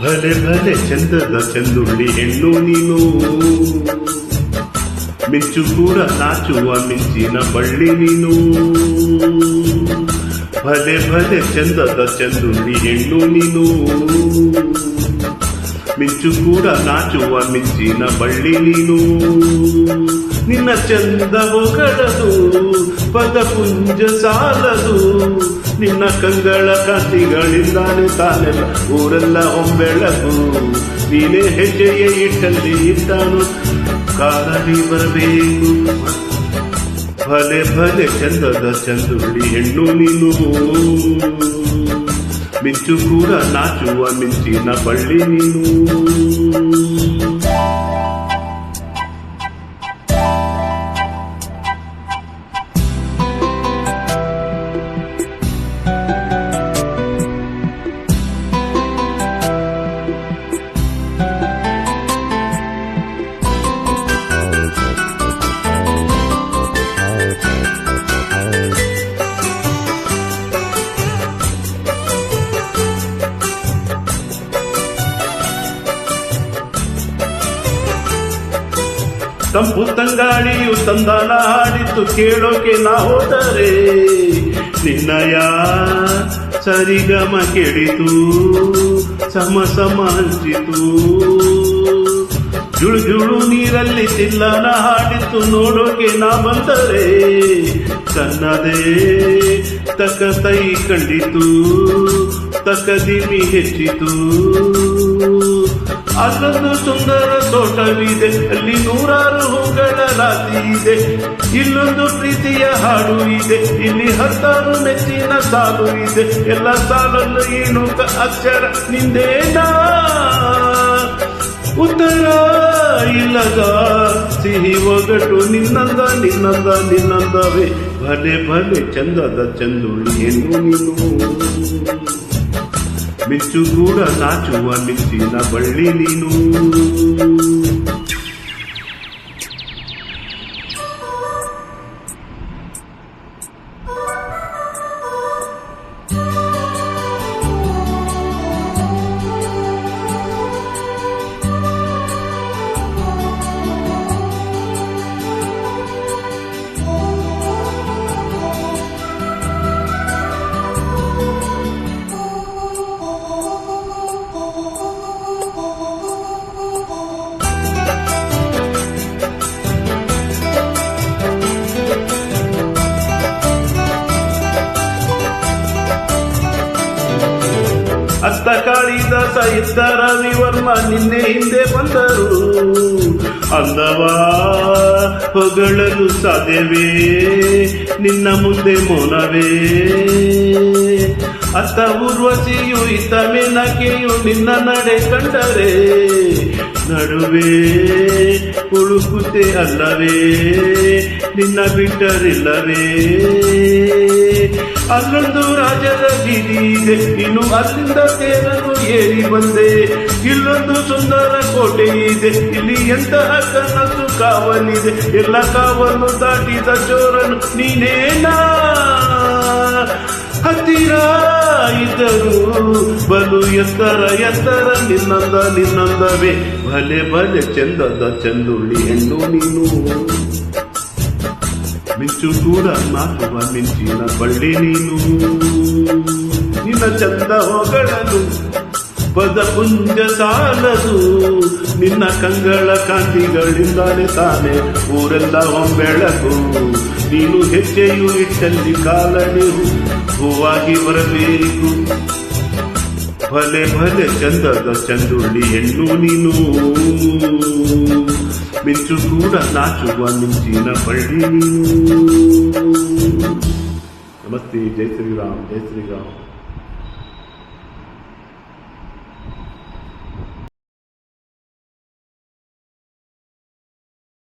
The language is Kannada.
ಭಲೆ ಭಲೆ ಚಂದದ ಚಂದುಳ್ಳಿ ಹೆಣ್ಣು ನೀನು, ಮಿಂಚು ಕೂಡ ನಾಚುವ ಮಿಂಚಿನ ಬಳ್ಳಿ ನೀನು. ಭಲೆ ಭಲೆ ಚಂದದ ಚಂದುಳ್ಳಿ ಹೆಣ್ಣು ನೀನು, ಮಿಂಚು ಕೂಡ ನಾಚುವ ಮಿಂಚಿನ ಬಳ್ಳಿ ನೀನು. ನಿನ್ನ ಚಂದ ಹೊಗಳದು ಪದಪುಂಜ ಸಾಲದು, ನಿನ್ನ ಕಂಗಳ ಕಾಂತಿಗಳಿಂದಾನೆ ತಾನೆಲ್ಲ ಊರೆಲ್ಲ ಹೊಂಬೆಳಕು. ನೀನೇ ಹೆಜ್ಜೆಯ ಇಟ್ಟಲ್ಲಿ ಇಟ್ಟನು ಕಾಲನಿ ಬರಬೇಕು. ಭಲೆ ಭಲೆ ಚಂದದ ಚಂದುಳ್ಳಿ ಹೆಣ್ಣು ನೀನು, ಮಿಂಚು ಕೂಡ ನಾಚುವ ಮಿಂಚಿನ ಬಳ್ಳಿ ನೀನು. ತಂಪು ತಂಗಾಳಿಯು ತಂದಾನ ಹಾಡಿತು ಕೇಳೋಕೆ ನಾ ಹೋದರೆ, ನಿನ್ನಯ ಸರಿಗಮ ಕೆಡಿತು ಸಮ ಸಮ ಹಂಚಿತು. ಜುಳು ಜುಳು ನೀರಲ್ಲಿ ತಿಲ್ಲನ ಹಾಡಿತು ನೋಡೋಕೆ ನಾ ಬಂದರೆ, ತನ್ನದೇ ತಕತೈ ಕಂಡಿತು ತಕದಿಮಿ ಹೆಚ್ಚಿತು. ಅಲ್ಲೊಂದು ಸುಂದರ ತೋಟವಿದೆ, ಅಲ್ಲಿ ನೂರಾರು ಹೂಗಳ ರಾತಿ ಇದೆ. ಇಲ್ಲೊಂದು ಪ್ರೀತಿಯ ಹಾಡು ಇದೆ, ಇಲ್ಲಿ 10 ಮೆಚ್ಚಿನ ಸಾಲು ಇದೆ. ಎಲ್ಲ ಸಾಲಲ್ಲೂ ಏನು ಅಕ್ಷರ ನಿಂದೇನಾ, ಉತ್ತರ ಇಲ್ಲದ ಸಿಹಿ ಒಗಟು ನಿನ್ನಂದ ನಿನ್ನಂದ ನಿನ್ನಂದವೇ. ಭಲೆ ಭಲೆ ಚಂದದ ಚಂದುಳ್ಳಿ ಹೆಣ್ಣು ನೀನು, ಮಿಂಚು ಕೂಡ ನಾಚುವ ಮಿಂಚಿನ ಬಳ್ಳಿ ನೀನು. ಅತ್ತ ಕಾಳಿದಾಸ ಇದ್ದ ರವಿವರ್ಮ ನಿನ್ನೆ ಹಿಂದೆ ಬಂದರು. ಅಂದವಾ ಹೊಗಳಲು ಸಾಧ್ಯವೇ ನಿನ್ನ ಮುಂದೆ ಮೌನವೇ. ಅತ್ತ ಊರ್ವಶಿಯು ಇತ್ತ ಮೇನಕೆಯು ನಿನ್ನ ನಡೆ ಕಂಡರೆ, ನಡುವೆ ಉಳುಕುತ್ತೆ ಅಲ್ಲವೇ ನಿನ್ನ ಬಿಟ್ಟರಿಲ್ಲವೇ. ಅಲ್ಲೊಂದು ರಾಜದ ಬೀದಿ ಇದೆ, ಇನ್ನು ಅಲ್ಲಿಂದ ತೇರನ್ನು ಏರಿ ಬಂದೆ. ಇಲ್ಲೊಂದು ಸುಂದರ ಕೋಟೆ ಇದೆ, ಇಲ್ಲಿ ಎಂತಹ ಕನಸು ಕಾವಲಿದೆ. ಎಲ್ಲ ಕಾವಲು ದಾಟಿದ ಚೋರನು ನೀನೇನಾ, ಹತ್ತಿರ ಇದ್ದರು ಬಲು ಎತ್ತರ ಎತ್ತರ ನಿನ್ನಂದ ನಿನ್ನಂದವೇ. ಭಲೆ ಭಲೆ ಚಂದದ ಚಂದುಳ್ಳಿ ಹೆಣ್ಣು ನೀನು, ಮಿಂಚು ಕೂಡ ನಾಚುವ ಮಿಂಚಿನ ಬಳ್ಳಿ ನೀನು. ನಿನ್ನ ಚಂದ ಹೊಗಳಲು ಪದಪುಂಜ ಸಾಲದು, ನಿನ್ನ ಕಂಗಳ ಕಾಂತಿಗಳಿಂದಾನೆ ತಾನೆ ಊರೆಲ್ಲ ಹೊಂಬೆಳಕು. ನೀನು ಹೆಜ್ಜೆಯು ಇಟ್ಟಲ್ಲಿ ಕಾಲಡಿ ಹೂವಾಗಿ ಬರಬೇಕು. ಭಲೆ ಭಲೆ ಚಂದದ ಚಂದುಳ್ಳಿ ಹೆಣ್ಣು ನೀನು, ಮಿಂಚು ಕೂಡ ನಾಚುವ ಮಿಂಚಿನ ಬಳ್ಳಿ ನೀನು. ನಮಸ್ತೆ. ಜೈ ಶ್ರೀರಾಮ್, ಜೈ ಶ್ರೀರಾಮ್.